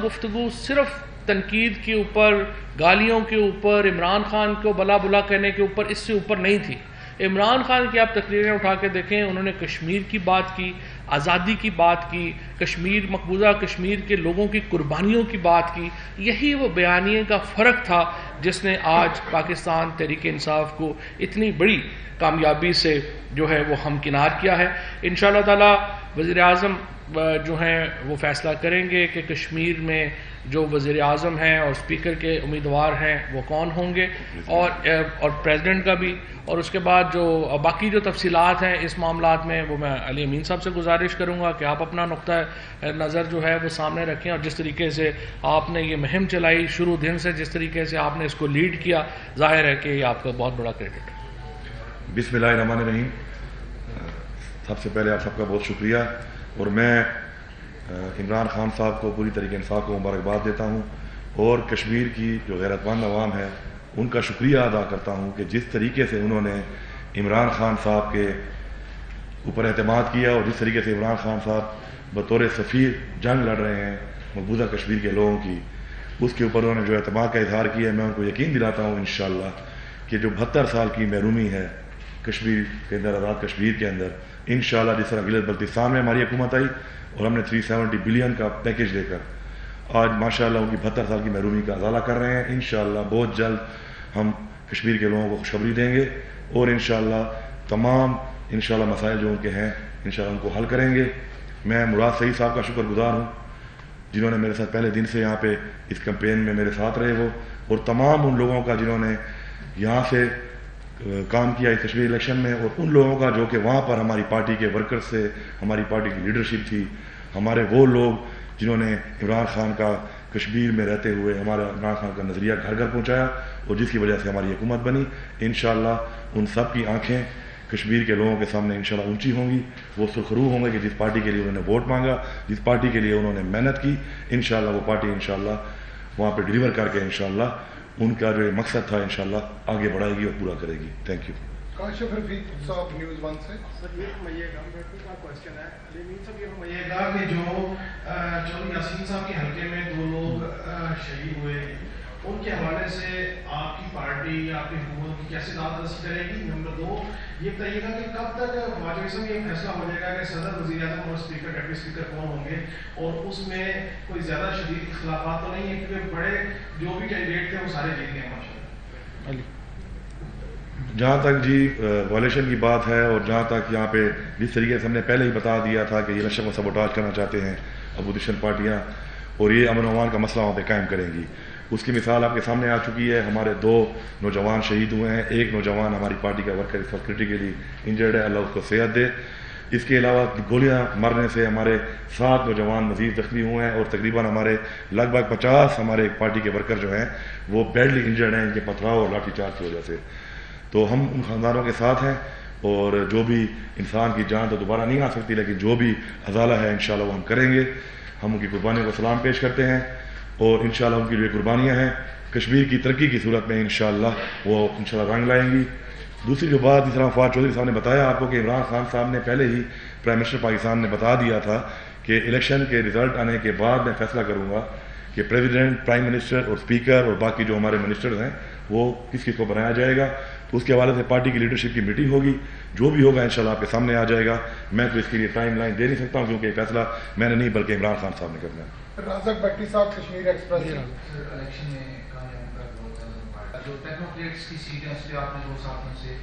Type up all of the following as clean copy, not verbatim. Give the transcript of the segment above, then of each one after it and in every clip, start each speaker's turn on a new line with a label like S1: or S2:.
S1: گفتگو صرف تنقید کے اوپر، گالیوں کے اوپر، عمران خان کو بلا بلا کہنے کے اوپر، اس سے اوپر نہیں تھی. عمران خان کی آپ تقریریں اٹھا کے دیکھیں، انہوں نے کشمیر کی بات کی، آزادی کی بات کی، کشمیر، مقبوضہ کشمیر کے لوگوں کی قربانیوں کی بات کی. یہی وہ بیانیے کا فرق تھا جس نے آج پاکستان تحریک انصاف کو اتنی بڑی کامیابی سے جو ہے وہ ہمکنار کیا ہے. انشاءاللہ تعالی وزیر اعظم جو ہیں وہ فیصلہ کریں گے کہ کشمیر میں جو وزیر اعظم ہیں اور اسپیکر کے امیدوار ہیں وہ کون ہوں گے، اور پریزیڈنٹ کا بھی. اور اس کے بعد جو باقی جو تفصیلات ہیں اس معاملات میں وہ میں علی امین صاحب سے گزارش کروں گا کہ آپ اپنا نقطہ نظر جو ہے وہ سامنے رکھیں، اور جس طریقے سے آپ نے یہ مہم چلائی شروع دن سے، جس طریقے سے آپ نے اس کو لیڈ کیا، ظاہر ہے کہ یہ آپ کا بہت بڑا کریڈٹ ہے.
S2: بسم اللہ الرحمن الرحیم. سب سے پہلے آپ سب کا بہت شکریہ، اور میں عمران خان صاحب کو پوری طریقے انصاف کو مبارکباد دیتا ہوں، اور کشمیر کی جو غیرت مند عوام ہے ان کا شکریہ ادا کرتا ہوں کہ جس طریقے سے انہوں نے عمران خان صاحب کے اوپر اعتماد کیا، اور جس طریقے سے عمران خان صاحب بطور سفیر جنگ لڑ رہے ہیں مقبوضہ کشمیر کے لوگوں کی، اس کے اوپر انہوں نے جو اعتماد کا اظہار کیا ہے. میں ان کو یقین دلاتا ہوں انشاءاللہ کہ جو 72 سال کی محرومی ہے کشمیر کے اندر، آزاد کشمیر کے اندر، انشاءاللہ جس طرح گلگت بلتستان میں ہماری حکومت آئی اور ہم نے 370 بلین کا پیکیج دے کر آج ماشاءاللہ ان کی 72 سال کی محرومی کا ازالہ کر رہے ہیں. انشاءاللہ بہت جلد ہم کشمیر کے لوگوں کو خوشخبری دیں گے، اور انشاءاللہ تمام انشاءاللہ مسائل جو ان کے ہیں انشاءاللہ ان کو حل کریں گے. میں مراد سعید صاحب کا شکر گزار ہوں جنہوں نے میرے ساتھ پہلے دن سے یہاں پہ اس کیمپین میں میرے ساتھ رہے وہ، اور تمام ان لوگوں کا جنہوں نے یہاں سے کام کیا اس کشمیر الیکشن میں، اور ان لوگوں کا جو کہ وہاں پر ہماری پارٹی کے ورکر سے، ہماری پارٹی کی لیڈرشپ تھی، ہمارے وہ لوگ جنہوں نے عمران خان کا کشمیر میں رہتے ہوئے ہمارا عمران خان کا نظریہ گھر گھر پہنچایا، اور جس کی وجہ سے ہماری حکومت بنی. انشاءاللہ ان سب کی آنکھیں کشمیر کے لوگوں کے سامنے انشاءاللہ اونچی ہوں گی. وہ سرخرو ہوں گے کہ جس پارٹی کے لیے انہوں نے ووٹ مانگا، جس پارٹی کے لیے انہوں نے محنت کی، انشاءاللہ وہ پارٹی انشاءاللہ وہاں پہ ڈیلیور کر کے انشاءاللہ ان کا جو مقصد تھا انشاءاللہ آگے بڑھائے گی اور پورا کرے گی. Thank you.
S3: کاشف رفیق صاحب نیوز 1 سے.
S4: سر یہ فرمائیے گا، میرا کا کوشچن ہے علی امین صاحب، یہ فرمائیے گا کہ جو یاسین صاحب کے حلقے میں 2 لوگ شہید ہوئے ان کے حوالے سے آپ کی پارٹی یا آپ کی حکومت کی کیسے داد رسی کرے گی؟ نمبر 2 یہ بتائیے گا کہ کب تک واجب صاحب یہ فیصلہ ہو جائے گا کہ صدر، وزیر اعظم اور اسپیکر، ڈپٹی اسپیکر کون ہوں گے، اور اس میں کوئی زیادہ شدید اختلافات تو نہیں ہے کیونکہ بڑے جو بھی کینڈیڈیٹ تھے وہ سارے جیت گئے ماشاء اللہ.
S2: جہاں تک جی وائلیشن کی بات ہے، اور جہاں تک یہاں پہ جس طریقے سے ہم نے پہلے ہی بتا دیا تھا کہ یہ الیکشن کو سبوٹاج کرنا چاہتے ہیں اپوزیشن پارٹیاں، اور یہ امن و امان کا مسئلہ وہاں پہ قائم کریں گی، اس کی مثال آپ کے سامنے آ چکی ہے. ہمارے 2 نوجوان شہید ہوئے ہیں، ایک نوجوان ہماری پارٹی کا ورکر اس وقت کرٹیکلی انجرڈ ہے، اللہ اس کو صحت دے. اس کے علاوہ گولیاں مرنے سے ہمارے 7 نوجوان مزید زخمی ہوئے ہیں، اور تقریباً ہمارے لگ بھگ 50 ہمارے پارٹی کے ورکر جو ہیں وہ بیڈلی انجرڈ ہیں ان کے پتھراؤ اور لاٹھی چارج کی وجہ سے. تو ہم ان خاندانوں کے ساتھ ہیں، اور جو بھی انسان کی جان تو دوبارہ نہیں آ سکتی، لیکن جو بھی ازالہ ہے انشاءاللہ وہ ہم کریں گے. ہم ان کی قربانیوں کو سلام پیش کرتے ہیں، اور انشاءاللہ ان کی جو قربانیاں ہیں کشمیر کی ترقی کی صورت میں انشاءاللہ وہ انشاءاللہ رنگ لائیں گی. دوسری جو بات جس طرح فواد چودھری صاحب نے بتایا آپ کو کہ عمران خان صاحب نے پہلے ہی پرائم منسٹر پاکستان نے بتا دیا تھا کہ الیکشن کے رزلٹ آنے کے بعد میں فیصلہ کروں گا کہ پریزیڈنٹ، پرائم منسٹر اور اسپیکر اور باقی جو ہمارے منسٹرز ہیں وہ کس کو بنایا جائے گا. تو اس کے حوالے سے پارٹی کی لیڈرشپ کی میٹنگ ہوگی، جو بھی ہوگا انشاءاللہ آپ کے سامنے آ جائے گا. میں تو اس کے لیے ٹائم لائن دے نہیں سکتا ہوں کیونکہ یہ فیصلہ میں نے نہیں بلکہ عمران خان صاحب نے کرنا ہے.
S3: رازق بٹی صاحب کشمیر ایکسپریس.
S5: الیکشن میں جو ٹیکنوکریٹس کی سیٹیں اس پہ آپ نے 2 ساتھوں سے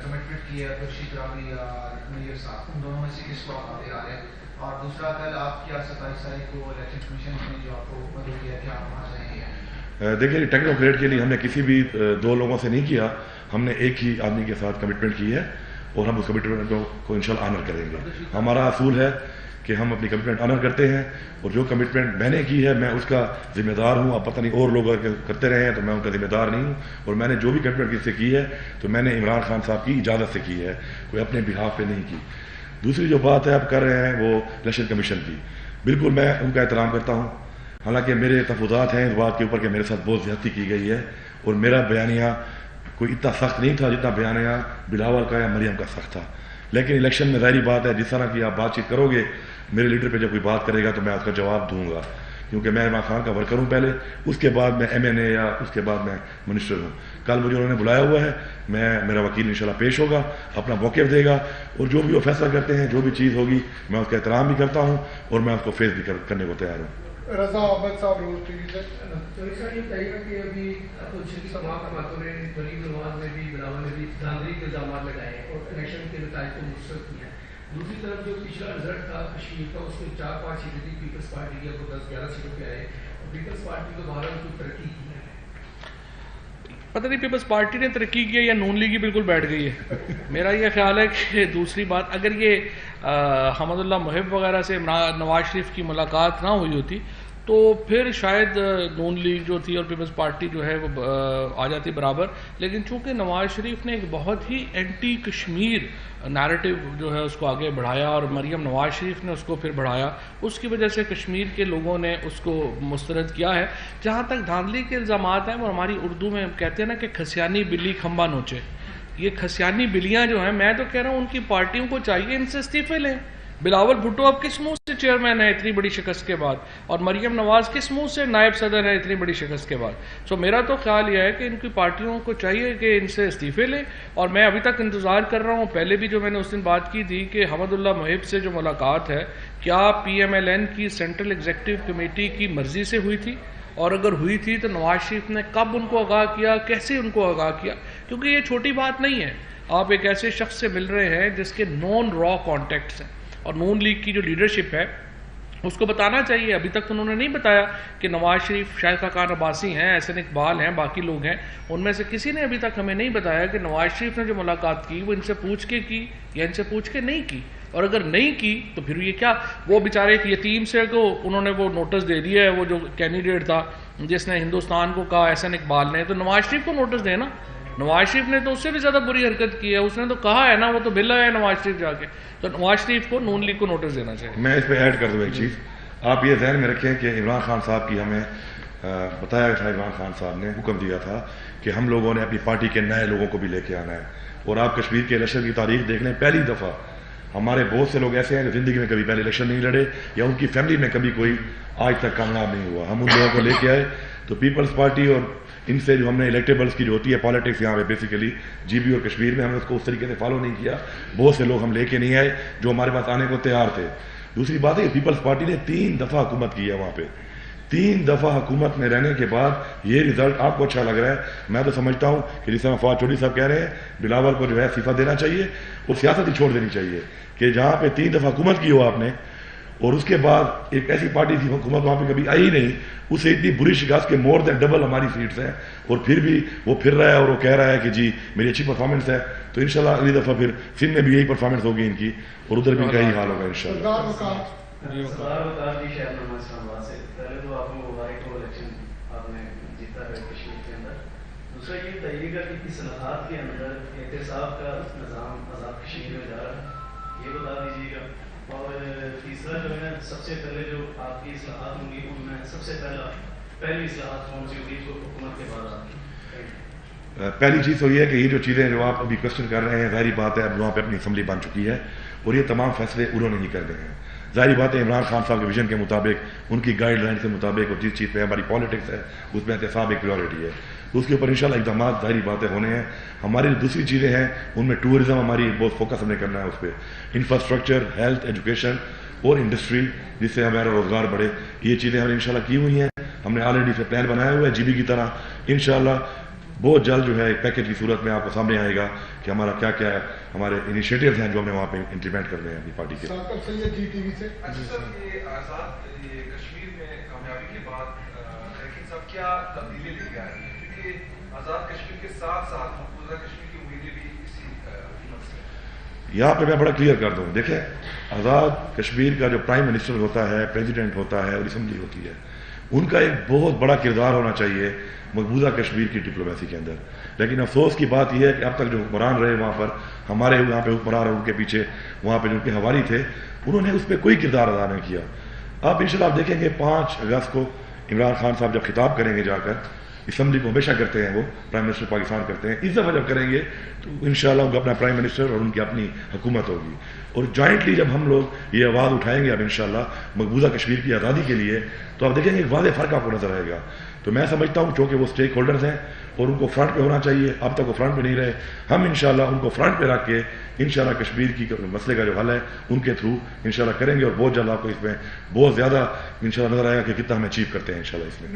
S5: کمٹمنٹ کی ہے، خورشید راوی اور منیر صاحب، ان دونوں میں سے کس کو آپ آتے آ رہے ہیں؟ اور دوسرا کل آپ کیا 27 تاریخ کو الیکشن کمیشن نے جو آپ کو مدعو کیا کہ آپ وہاں جائیں گے؟
S2: دیکھیے ٹیکنوکریٹ کے لیے ہم نے کسی بھی 2 لوگوں سے نہیں کیا، ہم نے ایک ہی آدمی کے ساتھ کمٹمنٹ کی ہے، اور ہم اس کمٹمنٹ کو انشاءاللہ آنر کریں گے. ہمارا اصول ہے کہ ہم اپنی کمٹمنٹ آنر کرتے ہیں، اور جو کمٹمنٹ میں نے کی ہے میں اس کا ذمہ دار ہوں. اب پتہ نہیں اور لوگ اگر کرتے رہے ہیں تو میں ان کا ذمہ دار نہیں ہوں، اور میں نے جو بھی کمٹمنٹ کس سے کی ہے تو میں نے عمران خان صاحب کی اجازت سے کی ہے، کوئی اپنے بہاف پہ نہیں کی. دوسری جو بات ہے آپ کر رہے ہیں وہ الیکشن کمیشن کی، بالکل میں ان کا احترام کرتا ہوں، حالانکہ میرے تفوضات ہیں اس بات کے اوپر کہ میرے ساتھ بہت زیادتی کی گئی ہے، اور میرا بیانیہ کوئی اتنا سخت نہیں تھا جتنا بیانیہ بلاول کا یا مریم کا سخت تھا. لیکن الیکشن میں ظاہری بات ہے جس طرح کی آپ بات چیت کرو گے، میرے لیڈر پہ جب کوئی بات کرے گا تو میں اس کا جواب دوں گا. کیونکہ میں عمران خان کا ورکر ہوں پہلے، اس کے بعد میں MNA یا اس کے بعد میں منسٹر ہوں. کل مجھے انہوں نے بلایا ہوا ہے، میرا وکیل انشاءاللہ پیش ہوگا، اپنا موقف دے گا، اور جو بھی وہ فیصلہ کرتے ہیں، جو بھی چیز ہوگی میں اس کا احترام بھی کرتا ہوں اور میں اس کو فیس بھی کرنے کو تیار ہوں.
S3: رضا عابد صاحب رول ٹی وی سے.
S6: سر یہ بتائیے گا کہ ابھی اپوزیشن کی تمام جماعتوں نے مریم نواز نے بھی، بلاول نے بھی دھاندلی کے الزامات لگائے ہیں اور الیکشن کے نتائج کو مسترد کیا ہے. دوسری طرف جو پچھلا رزلٹ تھا کشمیر کا، اس میں 4-5 سیٹیں تھی پیپلز پارٹی کی، اب وہ 10-11 سیٹوں پہ آئے اور پیپلز پارٹی کو بہرحال کوئی ترقی کی ہے.
S1: پتہ نہیں پیپلز پارٹی نے ترقی کی ہے یا نون لیگ ہی بالکل بیٹھ گئی ہے. میرا یہ خیال ہے کہ دوسری بات، اگر یہ حمد اللہ محب وغیرہ سے نواز شریف کی ملاقات نہ ہوئی ہوتی تو پھر شاید نون لیگ جو تھی اور پیپلز پارٹی جو ہے وہ آ جاتی برابر. لیکن چونکہ نواز شریف نے ایک بہت ہی اینٹی کشمیر نیریٹو جو ہے اس کو آگے بڑھایا اور مریم نواز شریف نے اس کو پھر بڑھایا، اس کی وجہ سے کشمیر کے لوگوں نے اس کو مسترد کیا ہے. جہاں تک دھاندلی کے الزامات ہیں، وہ ہماری اردو میں کہتے ہیں نا کہ کھسیانی بلی کھمبا نوچے. یہ کھسیانی بلیاں جو ہیں، میں تو کہہ رہا ہوں ان کی پارٹیوں کو چاہیے ان سے استعفے لیں. بلاول بھٹو اب کس منہ سے چیئرمین ہے اتنی بڑی شکست کے بعد، اور مریم نواز کس منہ سے نائب صدر ہے اتنی بڑی شکست کے بعد. سو میرا تو خیال یہ ہے کہ ان کی پارٹیوں کو چاہیے کہ ان سے استعفے لیں. اور میں ابھی تک انتظار کر رہا ہوں، پہلے بھی جو میں نے اس دن بات کی تھی کہ حمد اللہ محب سے جو ملاقات ہے، کیا PMLN کی سینٹرل ایگزیکٹو کمیٹی کی مرضی سے ہوئی تھی؟ اور اگر ہوئی تھی تو نواز شریف نے کب ان کو آگاہ کیا، کیسے ان کو آگاہ کیا؟ کیونکہ یہ چھوٹی بات نہیں ہے. آپ ایک ایسے شخص سے مل رہے ہیں جس کے نون را کانٹیکٹس ہیں، اور نون لیگ کی جو لیڈرشپ ہے اس کو بتانا چاہیے. ابھی تک تو انہوں نے نہیں بتایا کہ نواز شریف، شاہد خاقان عباسی ہیں، احسن اقبال ہیں، باقی لوگ ہیں، ان میں سے کسی نے ابھی تک ہمیں نہیں بتایا کہ نواز شریف نے جو ملاقات کی وہ ان سے پوچھ کے کی یا ان سے پوچھ کے نہیں کی. اور اگر نہیں کی تو پھر یہ کیا، وہ بیچارے ایک یتیم سے کو انہوں نے وہ نوٹس دے دیا ہے، وہ جو کینڈیڈیٹ تھا جس نے ہندوستان کو کہا احسن اقبال نے، تو نواز شریف کو نوٹس دے نا. نواز شریف نے تو اس سے بھی زیادہ بری حرکت کی ہے، اس نے تو کہا ہے نا، وہ تو بل ہے نواز شریف جا کے. تو نواز شریف کو نون لیگ کو نوٹس دینا چاہیے.
S2: میں اس پہ ایڈ کر دوں ایک چیز. آپ یہ ذہن میں رکھیں کہ عمران خان صاحب کی ہمیں بتایا تھا، عمران خان صاحب نے حکم دیا تھا کہ ہم لوگوں نے اپنی پارٹی کے نئے لوگوں کو بھی لے کے آنا ہے. اور آپ کشمیر کے الیکشن کی تاریخ دیکھ لیں، پہلی دفعہ ہمارے بہت سے لوگ ایسے ہیں جو زندگی میں کبھی پہلے الیکشن نہیں لڑے یا ان کی فیملی میں کبھی کوئی آج تک کامیاب نہیں ہوا. ہم ان لوگوں کو لے کے آئے. تو پیپلز پارٹی اور ان سے جو ہم نے الیکٹیبلز کی جو ہوتی ہے پالیٹکس یہاں پہ بیسیکلی GB اور کشمیر میں، ہم نے اس کو اس طریقے سے فالو نہیں کیا. بہت سے لوگ ہم لے کے نہیں آئے جو ہمارے پاس آنے کو تیار تھے. دوسری بات ہے کہ پیپلز پارٹی نے 3 دفعہ حکومت کی ہے وہاں پہ. 3 دفعہ حکومت میں رہنے کے بعد یہ رزلٹ آپ کو اچھا لگ رہا ہے. میں تو سمجھتا ہوں کہ جس طرح فواد چودھری صاحب کہہ رہے ہیں، بلاول کو جو ہے استعفیٰ دینا چاہیے اور سیاست ہی چھوڑ دینی چاہیے. کہ جہاں پہ 3 دفعہ حکومت کی ہو آپ نے، اور اس کے بعد ایک ایسی پارٹی تھی حکومت وہاں پہ کبھی آئی ہی نہیں، اس سے اتنی بری شکست کہ مور دین ڈبل ہماری سیٹس ہیں، اور پھر بھی وہ پھر رہا ہے اور وہ کہہ رہا ہے کہ جی میری اچھی پرفارمنس ہے. تو انشاءاللہ اگلی دفعہ پھر سندھ میں بھی یہی پرفارمنس ہوگی ان کی، اور ادھر بھی ان کا یہی حال ہوگا انشاءاللہ.
S7: پہلے تو آپ کو مبارک ہو الیکشن آپ نے جیتا ہے کشمیر کے اندر. دوسرا یہ بتائیے گا کہ اصلاحات کے اندر احتساب کا نظام آزاد کشمیر میں جا رہا ہے، یہ بتا دیجیے گا. اور تیسرا جو ہے، سب سے پہلے جو آپ کی اصلاحات ہوں گی ان میں سب سے پہلی اصلاحات کون سی ہوگی جو حکومت کے بعد آپ کی؟
S2: پہلی چیز تو یہ ہے کہ یہ جو چیزیں جو آپ ابھی کوشچن کر رہے ہیں، ظاہری بات ہے اب وہاں پہ اپنی اسمبلی بن چکی ہے اور یہ تمام فیصلے انہوں نے ہی کر رہے ہیں. ظاہری بات ہے عمران خان صاحب کے ویژن کے مطابق، ان کی گائیڈ لائن کے مطابق، اور جس چیز پہ ہماری پالیٹکس ہے اس میں احتساب ایک پریورٹی ہے. تو اس کے اوپر انشاءاللہ اقدامات ظاہری باتیں ہونے ہیں. ہماری دوسری چیزیں ہیں ان میں ٹورزم ہماری بہت فوکس ہمیں کرنا ہے اس پہ، انفراسٹرکچر، ہیلتھ، ایجوکیشن اور انڈسٹری جس سے ہمارا روزگار بڑھے. یہ چیزیں ہم نے انشاءاللہ کی ہوئی ہیں. ہم نے آلریڈی سے پلان بنایا ہوا ہے GB کی طرح. انشاءاللہ بہت جلد جو ہے ایک پیکج کی صورت میں آپ کو سامنے آئے گا کہ ہمارا کیا کیا ہے، ہمارے انیشیٹوز ہیں جو ہم نے وہاں پہ امپلیمنٹ کر رہے ہیں اپنی پارٹی کے.
S3: GTV سے
S5: یہ آزاد کشمیر میں کامیابی کے بعد لیکن صاحب کیا تبدیلی لے کے آ رہی ہے؟ کیونکہ آزاد کشمیر کے ساتھ ساتھ مقبوضہ کشمیر کی امیدیں بھی اسی حکومت سے.
S2: یہاں پہ میں بڑا کلیئر کر دوں. دیکھیں، آزاد کشمیر کا جو پرائم منسٹر ہوتا ہے، پریزیڈنٹ ہوتا ہے اور اسمبلی ہوتی ہے، ان کا ایک بہت بڑا کردار ہونا چاہیے مقبوضہ کشمیر کی ڈپلومیسی کے اندر. لیکن افسوس کی بات یہ ہے کہ اب تک جو حکمران رہے وہاں پر، ہمارے یہاں پہ حکمران ان کے پیچھے وہاں پہ جو ان کے حوالی تھے، انہوں نے اس پہ کوئی کردار ادا نہیں کیا. اب انشاءاللہ آپ دیکھیں گے 5 اگست کو عمران خان صاحب جب خطاب کریں گے جا کر، اسمبلی کو ہمیشہ کرتے ہیں وہ، پرائم منسٹر پاکستان کرتے ہیں، اس دفعہ جب کریں گے تو انشاءاللہ ان کا اپنا پرائم منسٹر اور ان کی اپنی حکومت ہوگی. اور جوائنٹلی جب ہم لوگ یہ آواز اٹھائیں گے اب انشاءاللہ مقبوضہ کشمیر کی آزادی کے لیے، تو آپ دیکھیں گے ایک واضح فرق آپ کو نظر آئے گا. تو میں سمجھتا ہوں چونکہ وہ اسٹیک ہولڈرز ہیں اور ان کو فرنٹ پہ ہونا چاہیے، اب تک وہ فرنٹ پہ نہیں رہے، ہم انشاءاللہ ان کو فرنٹ پہ رکھ کے انشاءاللہ کشمیر کی مسئلے کا جو حل ہے ان کے تھرو انشاءاللہ کریں گے، اور بہت جلد آپ کو اس میں بہت زیادہ انشاءاللہ نظر آئے گا کہ کتنا ہم اچیو کرتے ہیں انشاءاللہ اس میں.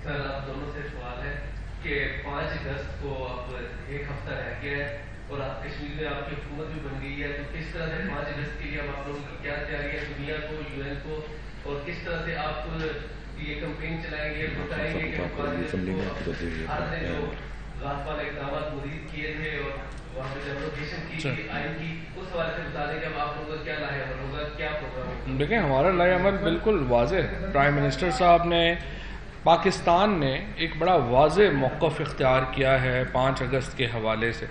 S8: سر آپ دونوں سے سوال ہے کہ 5 اگست کو اب ایک ہفتہ رہ گیا ہے اور آپ کشمیر میں آپ کی حکومت بھی بن گئی ہے، تو کس طرح سے 5 اگست کے لیے اب آپ لوگوں کی کیا تیاری ہے دنیا کو، UN کو، اور کس طرح سے آپ یہ کمپین چلائیں گے، بتائیں گے کہ 5 اگست کو بھارت نے جو غازبانہ اقدامات مزید کیے تھے اور وہاں پہ ڈیولوکیشن کی آئین کی، اس حوالے سے بتا دیں کہ اب آپ لوگوں کا کیا لاہے عمل ہوگا، کیا پروگرام ہوگا؟
S1: دیکھیں ہمارا لاہے عمل بالکل واضح ہے. پرائم منسٹر صاحب نے، پاکستان نے ایک بڑا واضح موقف اختیار کیا ہے 5 اگست کے حوالے سے.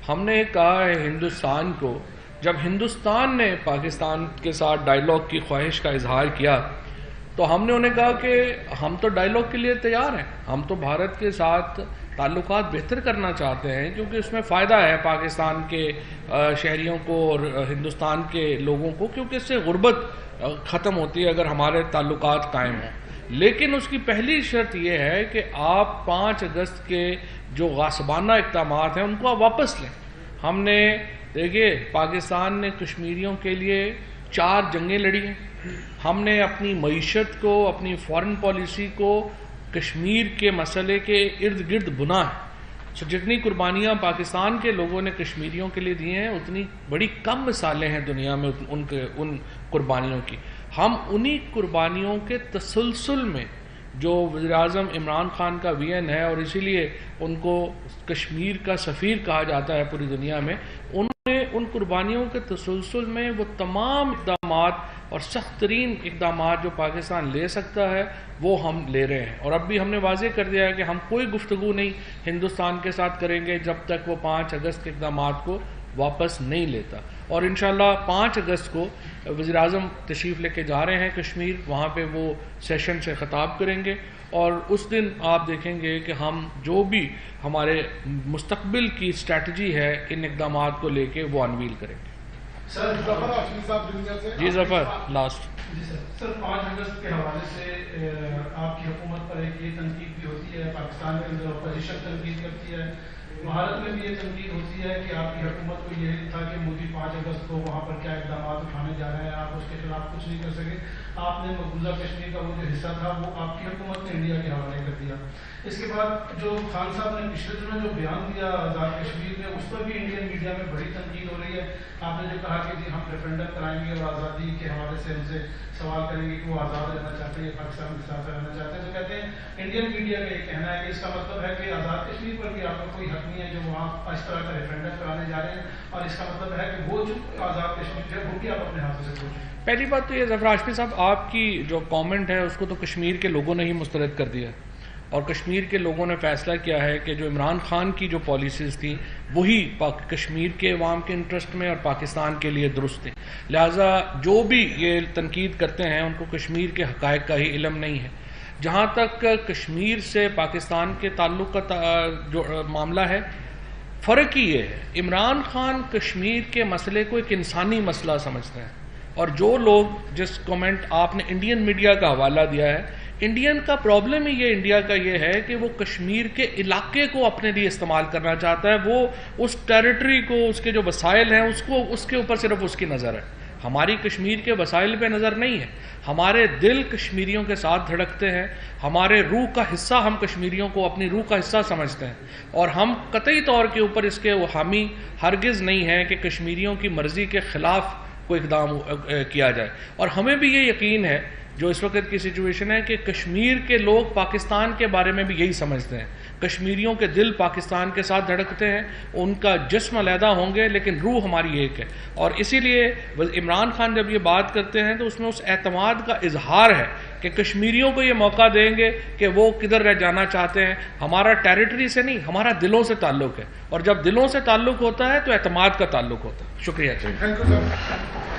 S1: ہم نے کہا ہے ہندوستان کو، جب ہندوستان نے پاکستان کے ساتھ ڈائیلاگ کی خواہش کا اظہار کیا تو ہم نے انہیں کہا کہ ہم تو ڈائیلاگ کے لیے تیار ہیں، ہم تو بھارت کے ساتھ تعلقات بہتر کرنا چاہتے ہیں کیونکہ اس میں فائدہ ہے پاکستان کے شہریوں کو اور ہندوستان کے لوگوں کو، کیونکہ اس سے غربت ختم ہوتی ہے اگر ہمارے تعلقات قائم ہوں. لیکن اس کی پہلی شرط یہ ہے کہ آپ 5 اگست کے جو غاصبانہ اقدامات ہیں ان کو آپ واپس لیں. ہم نے دیکھیے پاکستان نے کشمیریوں کے لیے 4 جنگیں لڑی ہیں، ہم نے اپنی معیشت کو، اپنی فارن پالیسی کو کشمیر کے مسئلے کے ارد گرد بنا ہے. جتنی قربانیاں پاکستان کے لوگوں نے کشمیریوں کے لیے دی ہیں اتنی بڑی کم مثالیں ہیں دنیا میں ان قربانیوں کی. ہم انہی قربانیوں کے تسلسل میں، جو وزیر اعظم عمران خان کا وین ہے اور اسی لیے ان کو کشمیر کا سفیر کہا جاتا ہے پوری دنیا میں، انہوں نے ان قربانیوں کے تسلسل میں وہ تمام اقدامات اور سخت ترین اقدامات جو پاکستان لے سکتا ہے وہ ہم لے رہے ہیں. اور اب بھی ہم نے واضح کر دیا ہے کہ ہم کوئی گفتگو نہیں ہندوستان کے ساتھ کریں گے جب تک وہ 5 اگست کے اقدامات کو واپس نہیں لیتا. اور انشاءاللہ 5 اگست کو وزیر اعظم تشریف لے کے جا رہے ہیں کشمیر، وہاں پہ وہ سیشن سے خطاب کریں گے اور اس دن آپ دیکھیں گے کہ ہم جو بھی ہمارے مستقبل کی اسٹریٹجی ہے ان اقدامات کو لے کے وہ انویل کریں گے.
S3: سر ظفر ہاشمی صاحب دنیا سے.
S1: جی ظفر لاسٹ.
S9: جی سر 5 اگست کے حوالے سے آپ کی حکومت پر ایک یہ تنقید بھی ہوتی ہے، پاکستان کے اندر اپوزیشن تنقید کرتی ہے، بھارت میں بھی یہ تنقید ہوتی ہے کہ آپ کی حکومت کو یہ تھا کہ مودی 5 اگست کو وہاں پر کیا اقدامات اٹھانے جا رہے ہیں، آپ اس کے خلاف کچھ نہیں کر سکے. آپ نے مقبوضہ کشمیر کا وہ جو حصہ تھا وہ آپ کی حکومت نے انڈیا کے حوالے کر دیا. اس کے بعد جو خان صاحب نے پچھلے دنوں جو بیان دیا آزاد کشمیر میں، اس پر بھی انڈین میڈیا میں بڑی تنقید ہو رہی ہے. آپ نے جو کہا کہ جی ہم ریفرینڈم کرائیں گے اور آزادی کے حوالے سے ان سے سوال کریں گے کہ وہ آزاد رہنا چاہتے ہیں یا پاکستان کے ساتھ رہنا چاہتے ہیں، تو کہتے ہیں انڈین میڈیا کا یہ کہنا ہے کہ اس کا مطلب ہے کہ آزاد کشمیر پر بھی آپ کا کوئی حق نہیں ہے جو وہاں اس طرح کا ریفرینڈم کرانے جا رہے ہیں، اور اس کا مطلب ہے کہ وہ جو آزاد کشمیر ہے وہ بھی آپ اپنے ہاتھوں سے پوچھیں.
S1: پہلی بات تو یہ ظفر ہاشمی صاحب، آپ کی جو کامنٹ ہے اس کو تو کشمیر کے لوگوں نے ہی مسترد کر دیا اور کشمیر کے لوگوں نے فیصلہ کیا ہے کہ جو عمران خان کی جو پالیسیز تھیں وہی کشمیر کے عوام کے انٹرسٹ میں اور پاکستان کے لیے درست تھیں. لہٰذا جو بھی یہ تنقید کرتے ہیں ان کو کشمیر کے حقائق کا ہی علم نہیں ہے. جہاں تک کشمیر سے پاکستان کے تعلق کا جو معاملہ ہے، فرق ہی یہ ہے عمران خان کشمیر کے مسئلے کو ایک انسانی مسئلہ سمجھتے ہیں، اور جو لوگ جس کامنٹ آپ نے انڈین میڈیا کا حوالہ دیا ہے، انڈین کا پرابلم ہی یہ انڈیا کا یہ ہے کہ وہ کشمیر کے علاقے کو اپنے لیے استعمال کرنا چاہتا ہے، وہ اس ٹیریٹری کو، اس کے جو وسائل ہیں اس کے اوپر صرف اس کی نظر ہے. ہماری کشمیر کے وسائل پہ نظر نہیں ہے. ہمارے دل کشمیریوں کے ساتھ دھڑکتے ہیں، ہمارے روح کا حصہ ہم کشمیریوں کو اپنی روح کا حصہ سمجھتے ہیں، اور ہم قطعی طور کے اوپر اس کے حامی ہرگز نہیں ہیں کہ کشمیریوں کی مرضی کے خلاف کوئی اقدام کیا جائے. اور ہمیں بھی یہ یقین ہے جو اس وقت کی سچویشن ہے کہ کشمیر کے لوگ پاکستان کے بارے میں بھی یہی سمجھتے ہیں. کشمیریوں کے دل پاکستان کے ساتھ دھڑکتے ہیں، ان کا جسم علیحدہ ہوں گے لیکن روح ہماری ایک ہے. اور اسی لیے عمران خان جب یہ بات کرتے ہیں تو اس میں اس اعتماد کا اظہار ہے کہ کشمیریوں کو یہ موقع دیں گے کہ وہ کدھر رہ جانا چاہتے ہیں. ہمارا ٹیریٹری سے نہیں، ہمارا دلوں سے تعلق ہے، اور جب دلوں سے تعلق ہوتا ہے تو اعتماد کا تعلق ہوتا ہے. شکریہ.
S3: Thank you sir.